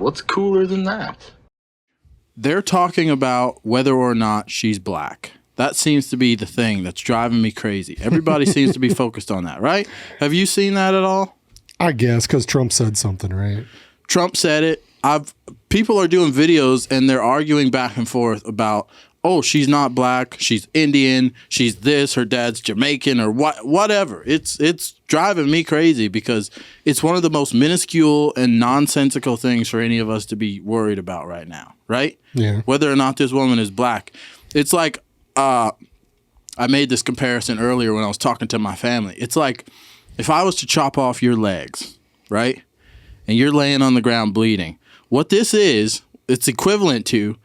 What's cooler than that? They're talking about whether or not she's black. That seems to be the thing that's driving me crazy. Everybody seems to be focused on that, right? Have you seen that at all? I guess because Trump said something, right? Trump said it. People are doing videos and they're arguing back and forth about, oh, she's not black, she's Indian, she's this, her dad's Jamaican, or whatever. It's driving me crazy because it's one of the most minuscule and nonsensical things for any of us to be worried about right now, right? Yeah. Whether or not this woman is black. It's like, I made this comparison earlier when I was talking to my family. It's like if I was to chop off your legs, right? And you're laying on the ground bleeding. What this is, it's equivalent to,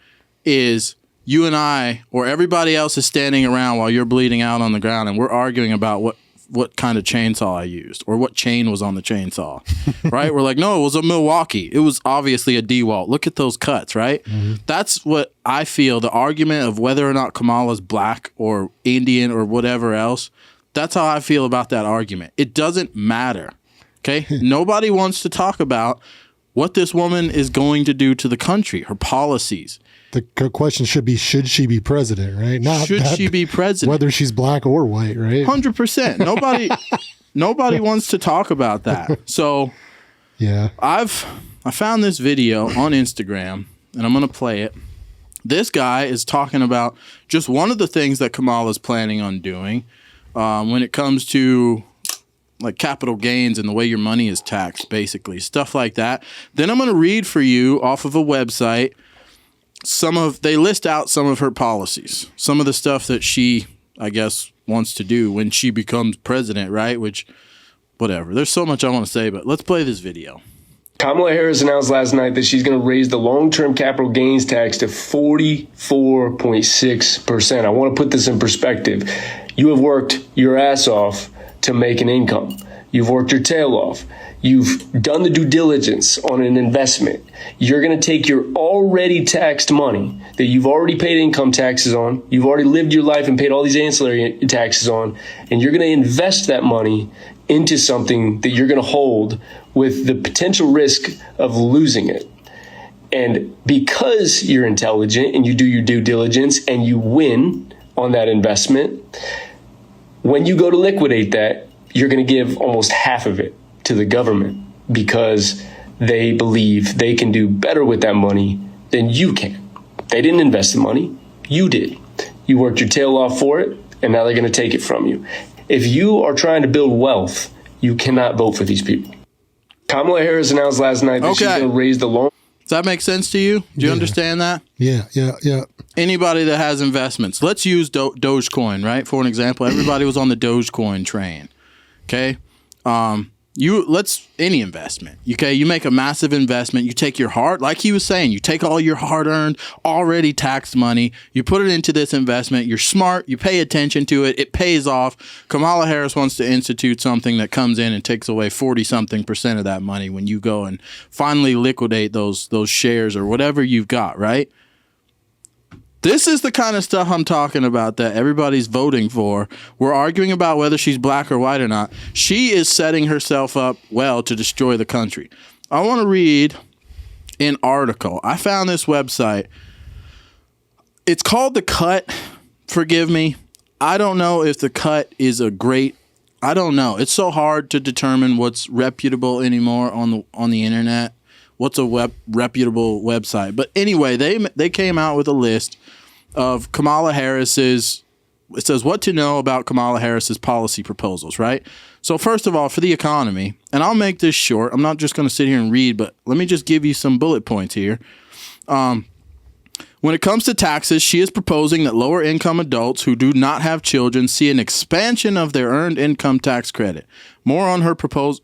is you and I or everybody else is standing around while you're bleeding out on the ground and we're arguing about what kind of chainsaw I used or what chain was on the chainsaw, right? We're like, no, it was a Milwaukee. It was obviously a DeWalt. Look at those cuts, right? Mm-hmm. That's what I feel, the argument of whether or not Kamala's black or Indian or whatever else, that's how I feel about that argument. It doesn't matter, okay? Nobody wants to talk about what this woman is going to do to the country, her policies. The question should she be president, right? Not should she be president? Whether she's black or white, right? 100%. Nobody wants to talk about that. So yeah, I found this video on Instagram, and I'm going to play it. This guy is talking about just one of the things that Kamala's planning on doing when it comes to like capital gains and the way your money is taxed, basically, stuff like that. Then I'm going to read for you off of a website. They list out some of her policies, some of the stuff that she, I guess, wants to do when she becomes president, right? Which, whatever. There's so much I want to say, but let's play this video. Kamala Harris announced last night that she's going to raise the long-term capital gains tax to 44.6%. I want to put this in perspective. You have worked your ass off to make an income. You've worked your tail off. You've done the due diligence on an investment. You're going to take your already taxed money that you've already paid income taxes on, you've already lived your life and paid all these ancillary taxes on, and you're going to invest that money into something that you're going to hold with the potential risk of losing it. And because you're intelligent and you do your due diligence and you win on that investment, when you go to liquidate that, you're going to give almost half of it to the government because they believe they can do better with that money than you can. They didn't invest the money. You did. You worked your tail off for it, and now they're going to take it from you. If you are trying to build wealth, you cannot vote for these people. Kamala Harris announced last night that she's going to raise the loan. Does that make sense to you? Do you understand that? Yeah. Anybody that has investments, let's use Dogecoin, right? For an example, everybody was on the Dogecoin train. Okay. Any investment. Okay. You make a massive investment. You take your like he was saying, you take all your hard-earned, already taxed money, you put it into this investment. You're smart. You pay attention to it. It pays off. Kamala Harris wants to institute something that comes in and takes away 40-something% of that money when you go and finally liquidate those shares or whatever you've got, right? This is the kind of stuff I'm talking about that everybody's voting for. We're arguing about whether she's black or white or not. She is setting herself up well to destroy the country. I want to read an article. I found this website. It's called The Cut. Forgive me. I don't know if The Cut is I don't know. It's so hard to determine what's reputable anymore on the internet. What's a reputable website? But anyway, they came out with a list of Kamala Harris's. It says what to know about Kamala Harris's policy proposals, right? So first of all, for the economy, and I'll make this short. I'm not just going to sit here and read, but let me just give you some bullet points here. When it comes to taxes, she is proposing that lower income adults who do not have children see an expansion of their earned income tax credit. More on her proposals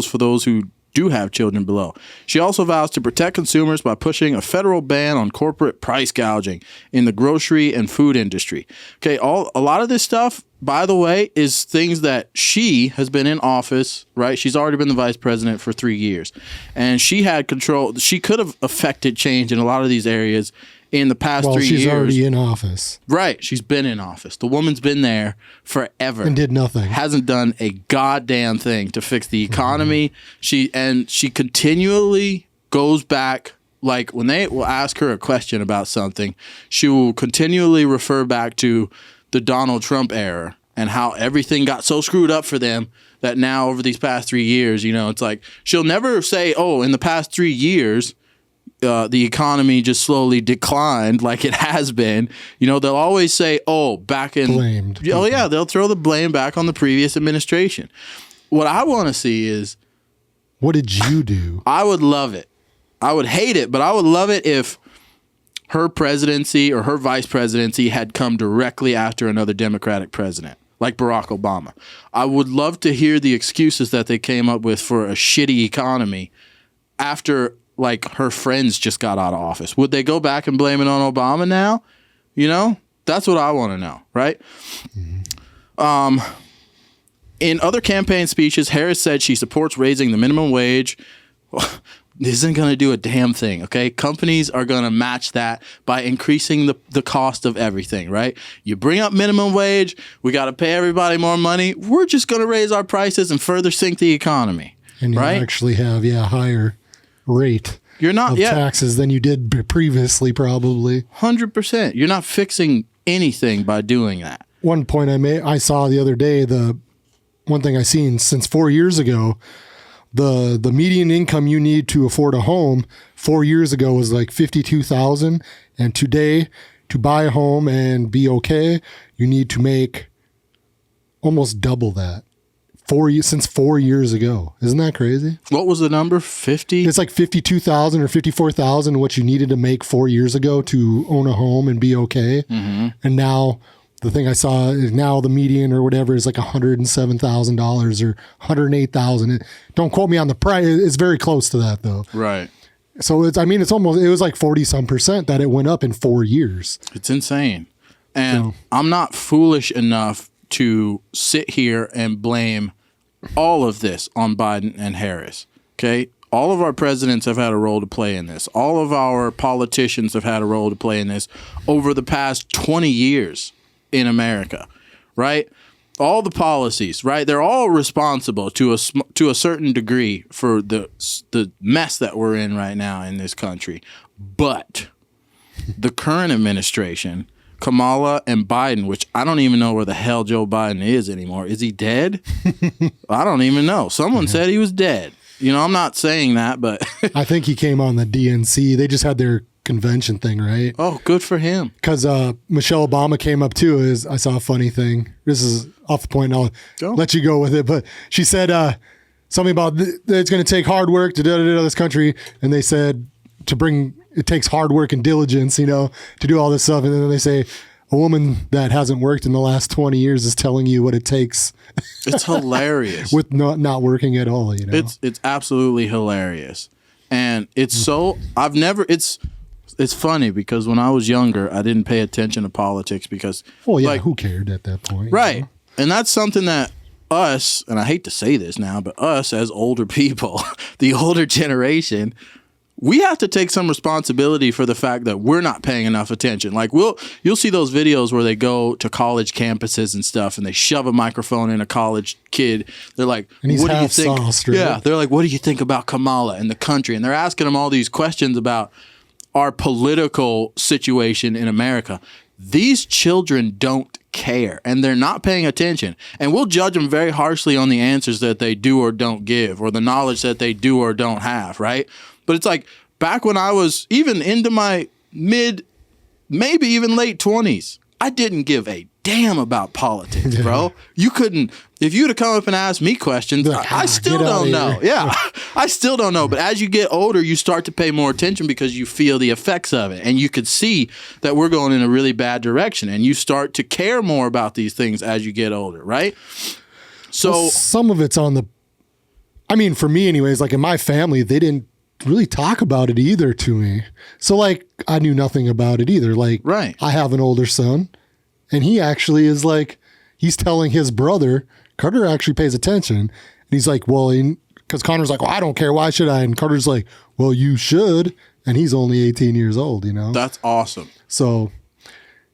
for those who do have children below. She also vows to protect consumers by pushing a federal ban on corporate price gouging in the grocery and food industry. Okay, a lot of this stuff, by the way, is things that she has been in office, right? She's already been the vice president for 3 years, and she had control. She could have affected change in a lot of these areas in the past 3 years. She's already in office. Right. She's been in office. The woman's been there forever. And did nothing. Hasn't done a goddamn thing to fix the economy. Mm-hmm. She continually goes back, like when they will ask her a question about something, she will continually refer back to the Donald Trump era and how everything got so screwed up for them that now over these past 3 years, you know, it's like she'll never say, oh, in the past 3 years, the economy just slowly declined like it has been. You know, they'll always say, oh, back in... Blamed. Oh, yeah, they'll throw the blame back on the previous administration. What I want to see is... What did you do? I would love it. I would hate it, but I would love it if her presidency or her vice presidency had come directly after another Democratic president, like Barack Obama. I would love to hear the excuses that they came up with for a shitty economy after, like, her friends just got out of office. Would they go back and blame it on Obama now? You know? That's what I want to know, right? Mm-hmm. In other campaign speeches, Harris said she supports raising the minimum wage. This isn't going to do a damn thing, okay? Companies are going to match that by increasing the cost of everything, right? You bring up minimum wage, we got to pay everybody more money. We're just going to raise our prices and further sink the economy, And you right? actually have, higher rate You're not of taxes than you did previously, probably. 100%. You're not fixing anything by doing that. One point I saw the other day, the one thing I seen since 4 years ago, the median income you need to afford a home 4 years ago was like $52,000, and today to buy a home and be okay, you need to make almost double that. Since 4 years ago. Isn't that crazy? What was the number? 50? It's like 52,000 or 54,000 what you needed to make 4 years ago to own a home and be okay. Mm-hmm. And now the thing I saw is now the median or whatever is like $107,000 or $108,000. Don't quote me on the price. It's very close to that though. Right. So it was like 40% that it went up in 4 years. It's insane. And I'm not foolish enough to sit here and blame all of this on Biden and Harris. Okay? All of our presidents have had a role to play in this. All of our politicians have had a role to play in this over the past 20 years in America, right? All the policies, right? They're all responsible to a certain degree for the mess that we're in right now in this country. But the current administration, Kamala and Biden, which I don't even know where the hell Joe Biden is anymore. Is he dead? I don't even know. Someone said he was dead. You know, I'm not saying that, but I think he came on the DNC. They just had their convention thing, right? Oh, good for him. Because Michelle Obama came up too. I saw a funny thing. This is off the point. I'll let you go with it. But she said something about it's going to take hard work to do this country. And they said it takes hard work and diligence, you know, to do all this stuff. And then they say a woman that hasn't worked in the last 20 years is telling you what it takes. It's hilarious. With not working at all, you know. It's absolutely hilarious. And it's it's funny because when I was younger, I didn't pay attention to politics because who cared at that point? Right. You know? And that's something that us, and I hate to say this now, but us as older people, the older generation, we have to take some responsibility for the fact that we're not paying enough attention. Like you'll see those videos where they go to college campuses and stuff and they shove a microphone in a college kid. They're like, and he's what do you think? Sauced, right? Yeah. They're like, what do you think about Kamala and the country? And they're asking them all these questions about our political situation in America. These children don't care and they're not paying attention. And we'll judge them very harshly on the answers that they do or don't give or the knowledge that they do or don't have, right? But it's like back when I was even into my mid, maybe even late 20s, I didn't give a damn about politics, bro. You couldn't, if you'd have come up and asked me questions, I still don't know. Yeah, I still don't know. But as you get older, you start to pay more attention because you feel the effects of it. And you could see that we're going in a really bad direction. And you start to care more about these things as you get older, right? So some of it's for me anyways, like in my family, they didn't really talk about it either to me. So like I knew nothing about it either. Like right. I have an older son and he actually is like, he's telling his brother, Carter actually pays attention. And he's like, well, because Connor's like, well, I don't care. Why should I? And Carter's like, well, you should. And he's only 18 years old, you know? That's awesome. So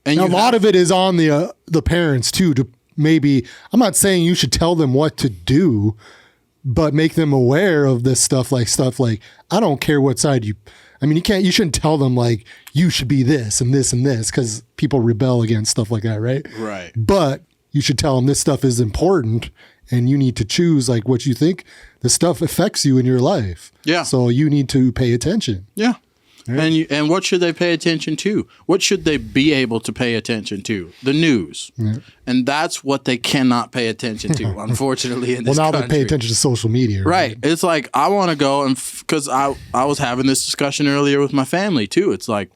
and a lot of it is on the parents too, to maybe, I'm not saying you should tell them what to do, but make them aware of this stuff like I don't care what side you shouldn't tell them like you should be this and this and this, because people rebel against stuff like that, right? Right. But you should tell them this stuff is important and you need to choose like what you think this stuff affects you in your life. Yeah. So you need to pay attention. Yeah. Right. And what should they pay attention to? What should they be able to pay attention to? The news. Yeah. And that's what they cannot pay attention to, unfortunately, in this country. They pay attention to social media. Right. It's like, I want to go, and because I was having this discussion earlier with my family, too. It's like,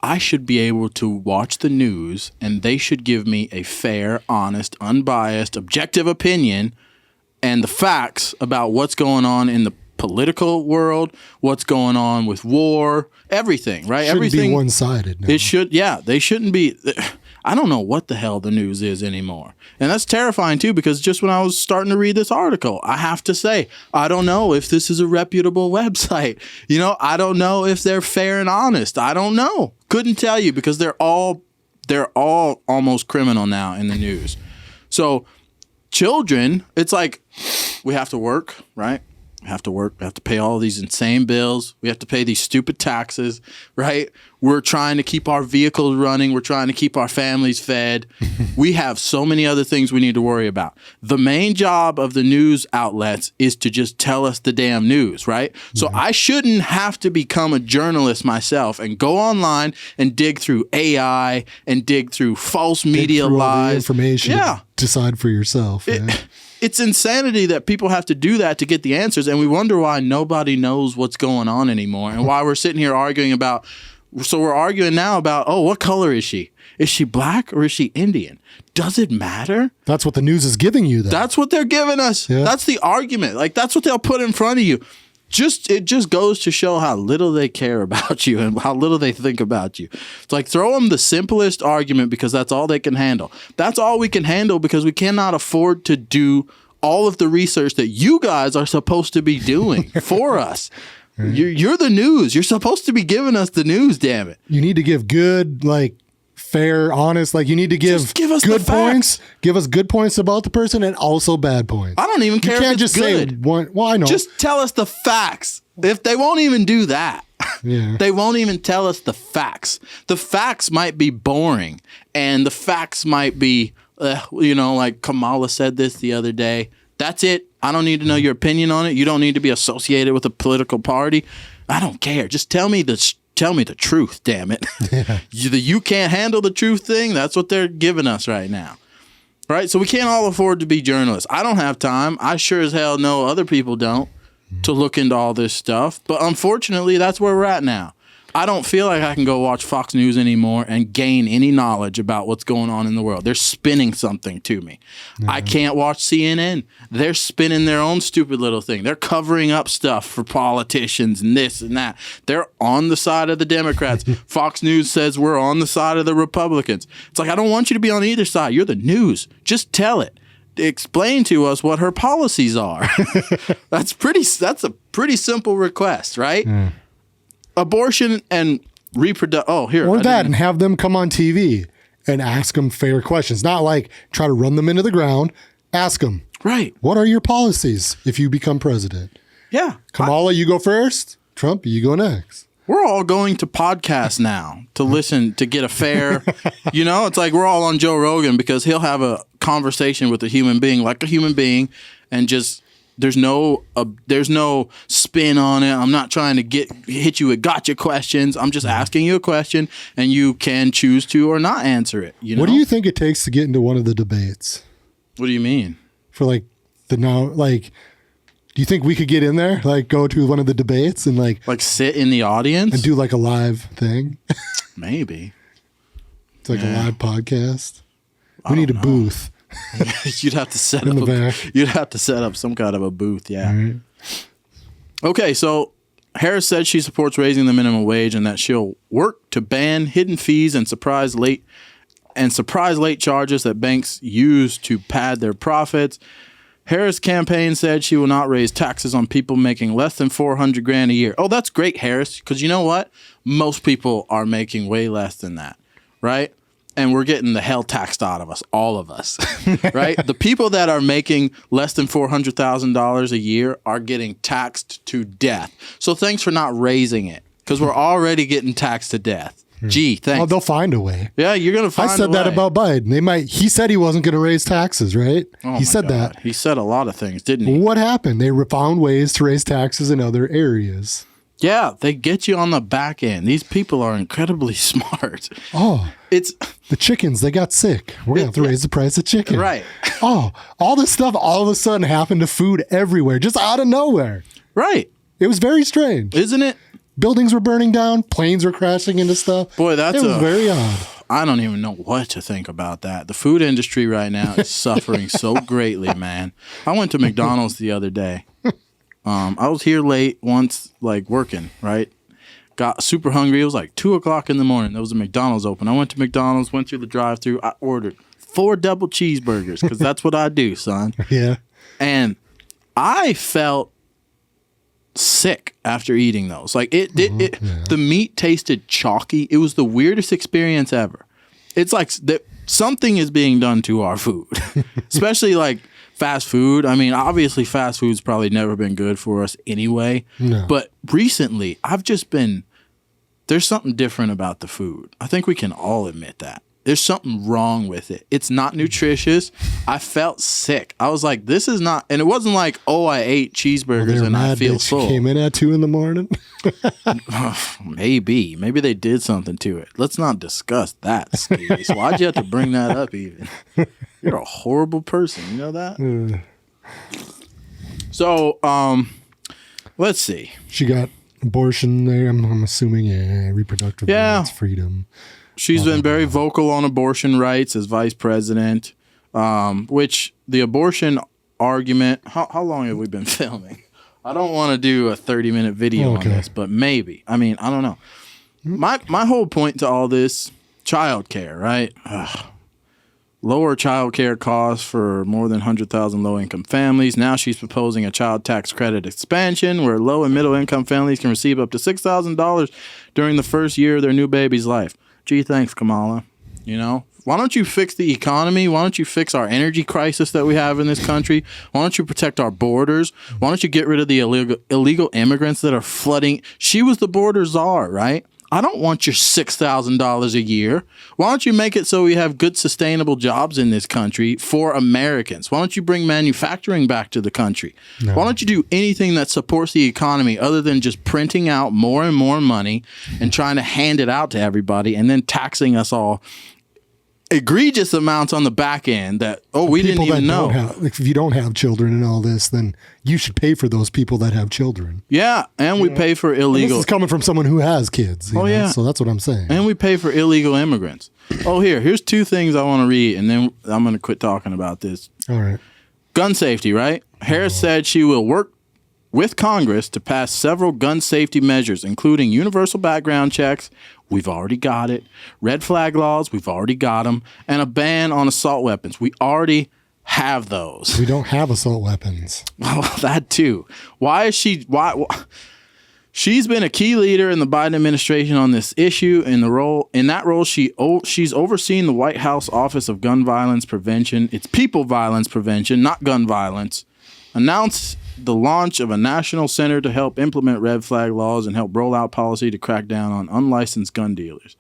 I should be able to watch the news, and they should give me a fair, honest, unbiased, objective opinion and the facts about what's going on in the political world, what's going on with war, everything, right? Shouldn't be one-sided. No. It should, yeah. They shouldn't be. I don't know what the hell the news is anymore. And that's terrifying, too, because just when I was starting to read this article, I have to say, I don't know if this is a reputable website. You know, I don't know if they're fair and honest. I don't know. Couldn't tell you, because they're all almost criminal now in the news. So children, it's like, we have to work, right? We have to work. We have to pay all these insane bills. We have to pay these stupid taxes, right? We're trying to keep our vehicles running. We're trying to keep our families fed. We have so many other things we need to worry about. The main job of the news outlets is to just tell us the damn news, right? So I shouldn't have to become a journalist myself and go online and dig through AI and dig through false media lies. Information. Yeah. Decide for yourself. It's insanity that people have to do that to get the answers, and we wonder why nobody knows what's going on anymore, and why we're sitting here arguing about. So we're arguing now about, oh, what color is she? Is she black or is she Indian? Does it matter? That's what the news is giving you, though. That's what they're giving us. Yeah. That's the argument. Like, that's what they'll put in front of you. It just goes to show how little they care about you and how little they think about you. It's like, throw them the simplest argument, because that's all they can handle. That's all we can handle, because we cannot afford to do all of the research that you guys are supposed to be doing for us. You're the news. You're supposed to be giving us the news, damn it. You need to give good, like, fair, honest, like, you need to give us good points. Give us good points about the person and also bad points. I don't even care if it's good. Say one. Well, I know. Just tell us the facts. If they won't even do that, they won't even tell us the facts. The facts might be boring, and the facts might be, like Kamala said this the other day. That's it. I don't need to know your opinion on it. You don't need to be associated with a political party. I don't care. Just tell me the truth, damn it. Yeah. You can't handle the truth thing. That's what they're giving us right now. Right? So we can't all afford to be journalists. I don't have time. I sure as hell know other people don't, to look into all this stuff. But unfortunately, that's where we're at now. I don't feel like I can go watch Fox News anymore and gain any knowledge about what's going on in the world. They're spinning something to me. I can't watch CNN. They're spinning their own stupid little thing. They're covering up stuff for politicians and this and that. They're on the side of the Democrats. Fox News says we're on the side of the Republicans. It's like, I don't want you to be on either side. You're the news. Just tell it. Explain to us what her policies are. That's a pretty simple request, right? Abortion and reproduction. Oh, here. Or that, and have them come on TV and ask them fair questions. Not like try to run them into the ground. Ask them. Right. What are your policies if you become president? Yeah. Kamala, you go first. Trump, you go next. We're all going to podcasts now to listen, to get a fair, it's like we're all on Joe Rogan, because he'll have a conversation with a human being like a human being, and just there's no spin on it. I'm not trying to hit you with gotcha questions. I'm just asking you a question, and you can choose to or not answer it. What do you think it takes to get into one of the debates? What do you mean? For do you think we could get in there, like go to one of the debates and like sit in the audience and do like a live thing? Maybe. It's like a live podcast. We need a booth. You'd have to set up. You'd have to set up some kind of a booth. Yeah. Right. Okay, so Harris said she supports raising the minimum wage and that she'll work to ban hidden fees and surprise late charges that banks use to pad their profits. Harris' campaign said she will not raise taxes on people making less than $400,000 a year. Oh, that's great, Harris, because you know what? Most people are making way less than that, right? and we're getting the hell taxed out of us, all of us, right? The people that are making less than $400,000 a year are getting taxed to death. So thanks for not raising it, because we're already getting taxed to death. Gee, thanks. Oh, they'll find a way. Yeah, you're going to find a way. I said that about Biden. He said he wasn't going to raise taxes, right? Oh, he said God. that. He said a lot of things, didn't he? What happened? They found ways to raise taxes in other areas. Yeah, they get you on the back end. These people are incredibly smart. Oh, it's the chickens. They got sick. We're gonna have to raise the price of chicken. Right. Oh, all this stuff all of a sudden happened to food everywhere, just out of nowhere. Right. It was very strange, isn't it? Buildings were burning down. Planes were crashing into stuff. Boy, it was very odd. I don't even know what to think about that. The food industry right now is suffering so greatly, man. I went to McDonald's the other day. I was here late once, like working, right? Got super hungry. It was like 2:00 in the morning. There was a McDonald's open. I went to McDonald's, went through the drive-thru. I ordered 4 double cheeseburgers because that's what I do, son. Yeah. And I felt sick after eating those. Like the meat tasted chalky. It was the weirdest experience ever. It's like something is being done to our food, especially like fast food. I mean, obviously fast food's probably never been good for us anyway. No. But recently, there's something different about the food. I think we can all admit that. There's something wrong with it. It's not nutritious. I felt sick. I was like, this is not, and it wasn't like, oh, I ate cheeseburgers and I feel full. Came in at 2 a.m. Maybe they did something to it. Let's not discuss that, Stevie. So why'd you have to bring that up even? You're a horrible person. You know that? So, let's see. She got abortion there. I'm assuming reproductive rights, freedom. She's been very vocal on abortion rights as vice president, which the abortion argument, how long have we been filming? I don't want to do a 30-minute video on this, but maybe. I mean, I don't know. My whole point to all this, childcare, right? Lower childcare costs for more than 100,000 low-income families. Now she's proposing a child tax credit expansion where low and middle-income families can receive up to $6,000 during the first year of their new baby's life. Gee, thanks, Kamala. You know, why don't you fix the economy? Why don't you fix our energy crisis that we have in this country? Why don't you protect our borders? Why don't you get rid of the illegal immigrants that are flooding? She was the border czar, right? I don't want your $6,000 a year. Why don't you make it so we have good, sustainable jobs in this country for Americans? Why don't you bring manufacturing back to the country? No. Why don't you do anything that supports the economy other than just printing out more and more money and trying to hand it out to everybody and then taxing us all egregious amounts on the back end that, we didn't even know. If you don't have children and all this, then you should pay for those people that have children. Yeah, and we pay for illegal. And this is coming from someone who has kids. You know? Yeah. So that's what I'm saying. And we pay for illegal immigrants. Here's 2 things I want to read, and then I'm going to quit talking about this. All right. Gun safety, right? Harris said she will work with Congress to pass several gun safety measures, including universal background checks. We've already got it. Red flag laws. We've already got them. And a ban on assault weapons. We already have those. We don't have assault weapons. Well, that too. Why is she? Why? She's been a key leader in the Biden administration on this issue. In that role, she's overseen the White House Office of Gun Violence Prevention. It's people violence prevention, not gun violence. Announced the launch of a national center to help implement red flag laws and help roll out policy to crack down on unlicensed gun dealers.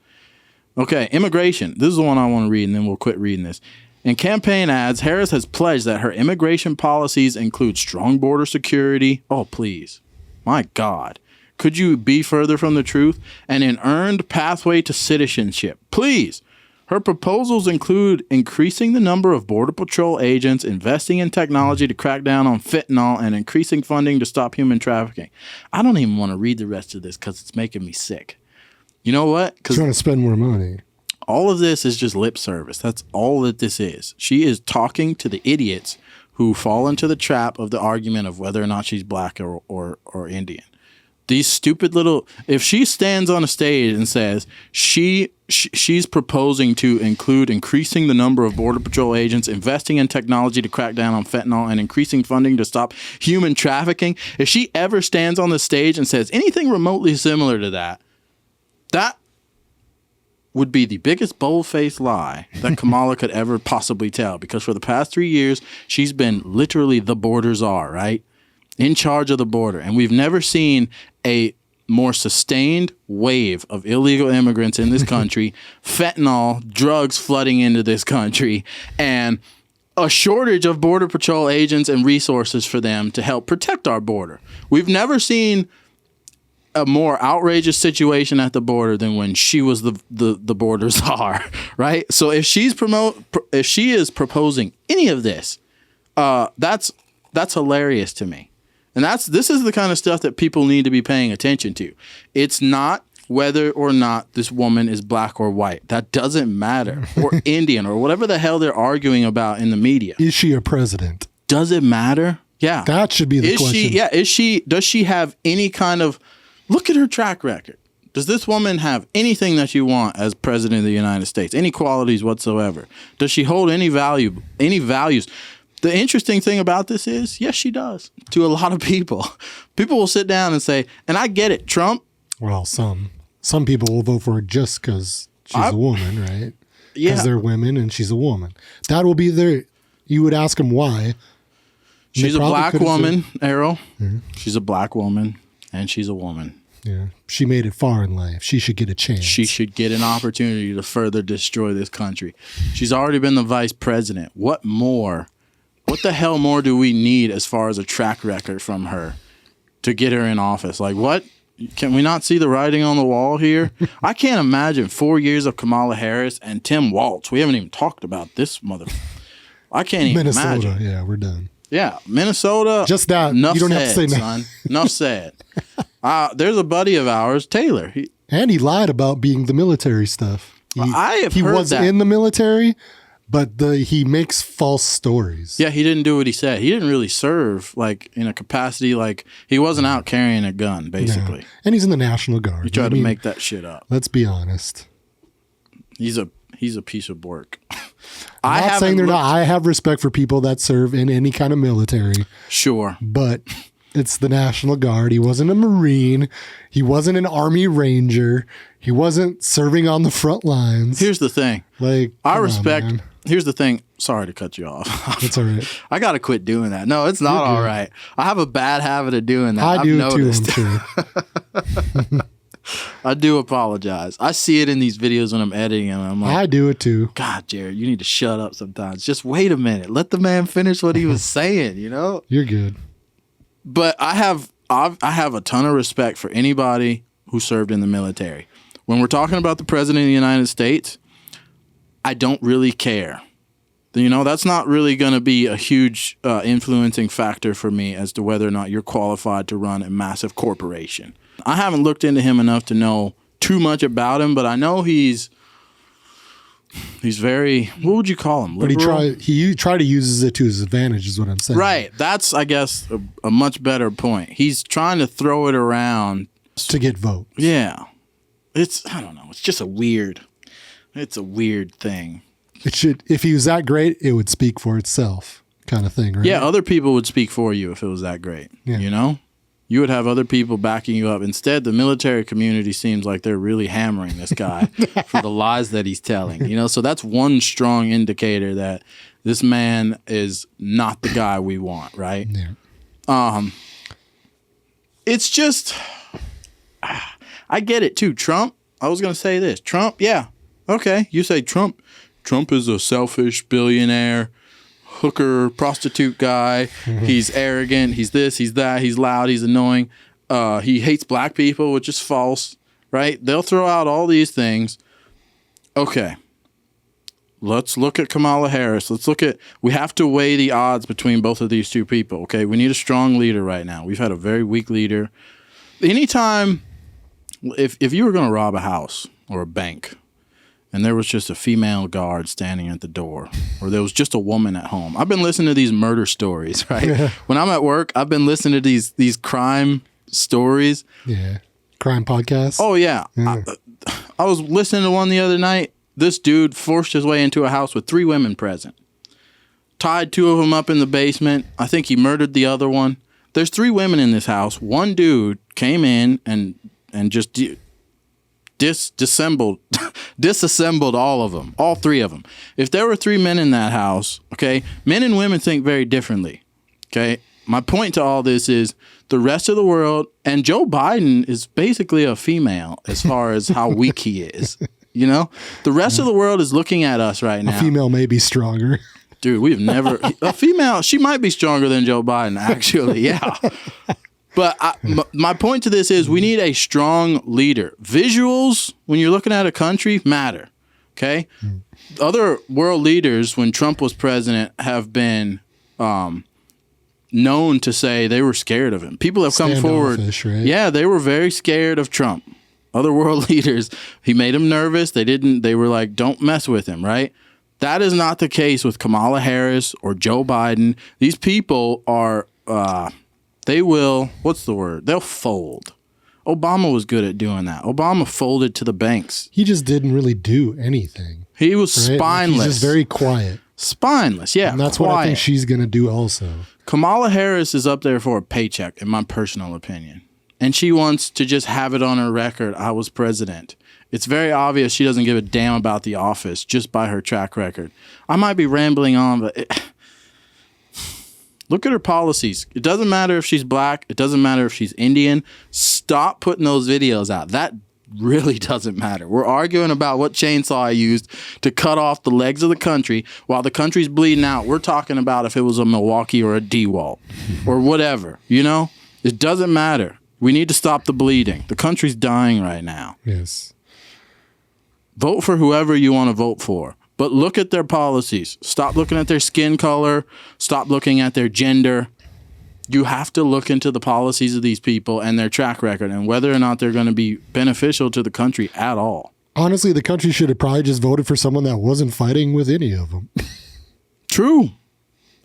Okay, immigration. This is the one I want to read, and then we'll quit reading this. In campaign ads, Harris has pledged that her immigration policies include strong border security. Oh, please. My God. Could you be further from the truth? And an earned pathway to citizenship. Please. Her proposals include increasing the number of Border Patrol agents, investing in technology to crack down on fentanyl, and increasing funding to stop human trafficking. I don't even want to read the rest of this because it's making me sick. You know what? Because trying to spend more money. All of this is just lip service. That's all that this is. She is talking to the idiots who fall into the trap of the argument of whether or not she's black or Indian. These stupid little, if she stands on a stage and says she's proposing to include increasing the number of Border Patrol agents, investing in technology to crack down on fentanyl, and increasing funding to stop human trafficking, if she ever stands on the stage and says anything remotely similar to that would be the biggest bold-faced lie that Kamala could ever possibly tell, because for the past 3 years, she's been literally the border czar, right? In charge of the border. And we've never seen a more sustained wave of illegal immigrants in this country, fentanyl, drugs flooding into this country, and a shortage of Border Patrol agents and resources for them to help protect our border. We've never seen a more outrageous situation at the border than when she was the border czar, right? So if she is proposing any of this, that's hilarious to me. And this is the kind of stuff that people need to be paying attention to. It's not whether or not this woman is black or white. That doesn't matter. Or Indian or whatever the hell they're arguing about in the media. Is she a president? Does it matter? Yeah. That should be the question. Does she have any kind of, look at her track record. Does this woman have anything that you want as president of the United States? Any qualities whatsoever? Does she hold any values? The interesting thing about this is, yes, she does. To a lot of people. People will sit down and say, and I get it, Trump. Well, some people will vote for her just because she's a woman, right? Yeah. Because they're women and she's a woman. That will be their, you would ask them why. She's a black woman, Errol. Mm-hmm. She's a black woman and she's a woman. Yeah. She made it far in life. She should get a chance. She should get an opportunity to further destroy this country. She's already been the vice president. What more? What the hell more do we need as far as a track record from her to get her in office? Like, what? Can we not see the writing on the wall here? I can't imagine 4 years of Kamala Harris and Tim Walz. We haven't even talked about this mother. I can't even imagine. Minnesota, yeah, we're done. Yeah, Minnesota. Just that. Enough you don't said, have to say son. Enough said. There's a buddy of ours, Taylor. He lied about being the military stuff. He was in the military, but he makes false stories. Yeah, he didn't do what he said. He didn't really serve like in a capacity, like he wasn't out carrying a gun, basically. No. And he's in the National Guard. He tried to make that shit up. Let's be honest. He's a piece of work. I'm not saying they're not. I have respect for people that serve in any kind of military. Sure. But it's the National Guard. He wasn't a Marine. He wasn't an Army Ranger. He wasn't serving on the front lines. Here's the thing. I respect. Here's the thing. Sorry to cut you off. It's all right. I got to quit doing that. No, it's not all right. I have a bad habit of doing that. I've noticed. Too, I'm sure. I do apologize. I see it in these videos when I'm editing and I'm like, I do it too. God, Jared, you need to shut up sometimes. Just wait a minute. Let the man finish what he was saying, you know? You're good. But I have a ton of respect for anybody who served in the military. When we're talking about the president of the United States, I don't really care. You know, that's not really going to be a huge influencing factor for me as to whether or not you're qualified to run a massive corporation. I haven't looked into him enough to know too much about him, but I know he's very, what would you call him? Liberal? But he tried to use it to his advantage is what I'm saying. Right. That's, I guess, a much better point. He's trying to throw it around. To get votes. Yeah. I don't know. It's just a weird thing. It should, if he was that great, it would speak for itself kind of thing, right? Yeah, other people would speak for you if it was that great. Yeah. You know? You would have other people backing you up. Instead, the military community seems like they're really hammering this guy for the lies that he's telling. You know, so that's one strong indicator that this man is not the guy we want, right? Yeah. It's just, I get it too. Trump, I was going to say this. Trump, yeah. Okay, you say Trump is a selfish billionaire, hooker, prostitute guy. Mm-hmm. He's arrogant. He's this, he's that. He's loud. He's annoying. He hates black people, which is false, right? They'll throw out all these things. Okay. Let's look at Kamala Harris. We have to weigh the odds between both of these two people, okay? We need a strong leader right now. We've had a very weak leader. Anytime, if you were going to rob a house or a bank, and there was just a female guard standing at the door, or there was just a woman at home. I've been listening to these murder stories, right? When I'm at work, I've been listening to these crime stories. Yeah. Crime podcasts. Oh, yeah. I was listening to one the other night. This dude forced his way into a house with 3 women present. Tied 2 of them up in the basement. I think he murdered the other one. There's 3 women in this house. One dude came in and just disassembled disassembled all of them, all three of them. If there were three men in that house, okay, men and women think very differently. Okay, my point to all this is the rest of the world, and Joe Biden is basically a female as far as how weak he is. You know, the rest of the world is looking at us right now. A female may be stronger. Dude, we've never a female. She might be stronger than Joe Biden, actually. Yeah. But my point to this is we need a strong leader. Visuals, when you're looking at a country, matter. Okay. Other world leaders, when Trump was president, have been known to say they were scared of him. People have come forward. Right? Yeah, they were very scared of Trump. Other world leaders, he made them nervous. They were like, don't mess with him, right? That is not the case with Kamala Harris or Joe Biden. These people are, they will, what's the word? They'll fold. Obama was good at doing that. Obama folded to the banks. He just didn't really do anything. He was spineless. He's just very quiet. Spineless, yeah. And that's what I think she's going to do also. Kamala Harris is up there for a paycheck, in my personal opinion. And she wants to just have it on her record, I was president. It's very obvious she doesn't give a damn about the office just by her track record. I might be rambling on, but look at her policies. It doesn't matter if she's black. It doesn't matter if she's Indian. Stop putting those videos out. That really doesn't matter. We're arguing about what chainsaw I used to cut off the legs of the country while the country's bleeding out. We're talking about if it was a Milwaukee or a DeWalt or whatever, you know? It doesn't matter. We need to stop the bleeding. The country's dying right now. Yes. Vote for whoever you want to vote for. But look at their policies. Stop looking at their skin color. Stop looking at their gender. You have to look into the policies of these people and their track record and whether or not they're going to be beneficial to the country at all. Honestly, the country should have probably just voted for someone that wasn't fighting with any of them. True.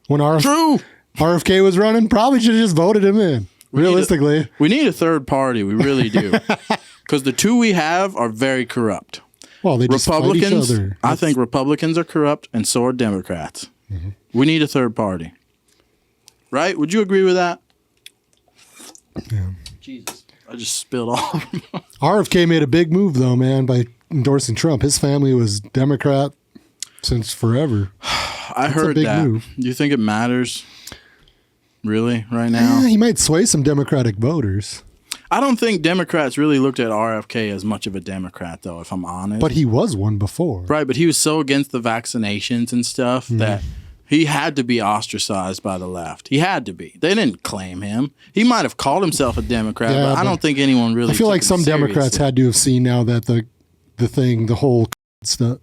When RFK was running, probably should have just voted him in. Realistically. We need a third party. We really do. Because the two we have are very corrupt. Well, they just fight each other. I think Republicans are corrupt and so are Democrats. Mm-hmm. We need a third party. Right? Would you agree with that? Yeah. Jesus. I just spilled all over them. RFK made a big move, though, man, by endorsing Trump. His family was Democrat since forever. I heard that. Move. Do you think it matters? Really? Right now? He might sway some Democratic voters. I don't think Democrats really looked at RFK as much of a Democrat, though, if I'm honest. But he was one before. Right, but he was so against the vaccinations and stuff that he had to be ostracized by the left. He had to be. They didn't claim him. He might have called himself a Democrat, but I don't think anyone really I feel like some Democrats had to have seen now that the whole stuff,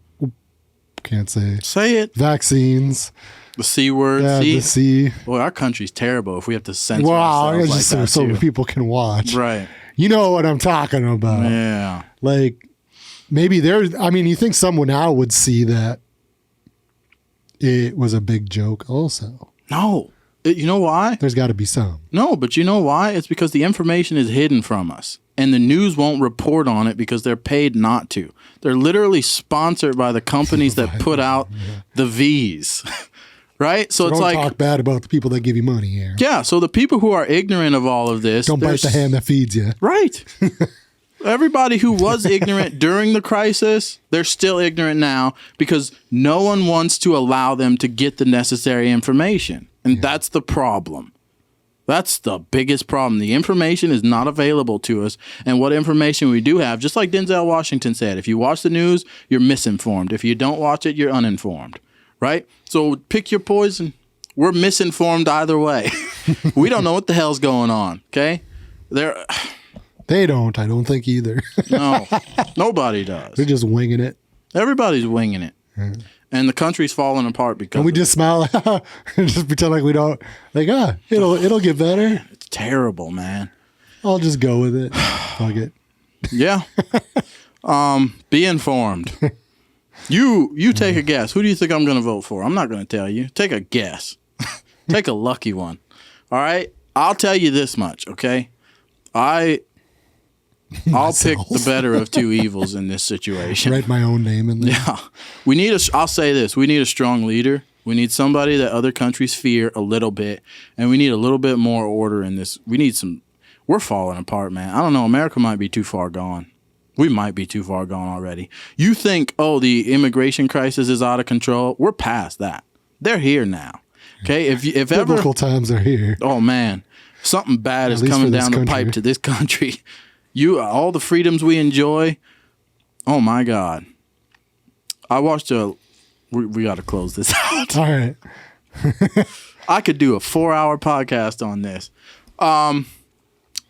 can't say. Say it. Vaccines. The C word. Yeah, the C. Boy, our country's terrible if we have to censor ourselves like that so people can watch. Right. You know what I'm talking about. Yeah. Like, maybe you think someone now would see that it was a big joke also. No. You know why? There's got to be some. No, but you know why? It's because the information is hidden from us. And the news won't report on it because they're paid not to. They're literally sponsored by the companies that put out the V's. Right? So it's don't like talk bad about the people that give you money here. Yeah, so the people who are ignorant of all of this. Don't bite the hand that feeds you. Right. Everybody who was ignorant during the crisis, they're still ignorant now because no one wants to allow them to get the necessary information. And that's the problem. That's the biggest problem. The information is not available to us. And what information we do have, just like Denzel Washington said, if you watch the news, you're misinformed. If you don't watch it, you're uninformed. Right? So pick your poison. We're misinformed either way. We don't know what the hell's going on. Okay? They don't. I don't think either. No. Nobody does. They're just winging it. Everybody's winging it. And the country's falling apart because and we just smile and just pretend like we don't. Like, it'll get better. It's terrible, man. I'll just go with it. Fuck it. Yeah. Be informed. You take a guess. Who do you think I'm going to vote for? I'm not going to tell you. Take a guess. Take a lucky one. All right? I'll tell you this much, okay? I'll pick the better of two evils in this situation. Write my own name in there. Yeah. I'll say this. We need a strong leader. We need somebody that other countries fear a little bit. And we need a little bit more order in this. We're falling apart, man. I don't know. America might be too far gone. We might be too far gone already. You think, oh, the immigration crisis is out of control? We're past that. They're here now. Okay, if ever Biblical times are here. Oh man, something bad is coming down the pipe to this country. All the freedoms we enjoy. Oh my God. I watched we got to close this out. All right. I could do a 4-hour podcast on this.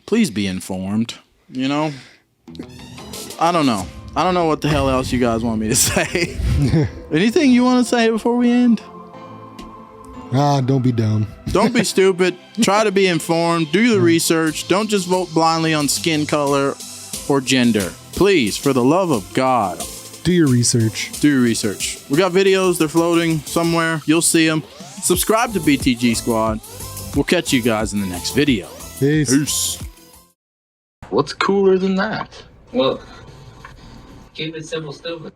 Please be informed. You know, I don't know. I don't know what the hell else you guys want me to say. Anything you want to say before we end? Don't be dumb. Don't be stupid. Try to be informed. Do the research. Don't just vote blindly on skin color or gender. Please, for the love of God. Do your research. Do your research. We got videos. They're floating somewhere. You'll see them. Subscribe to BTG Squad. We'll catch you guys in the next video. Peace. Peace. What's cooler than that? Well, keep it simple, stupid.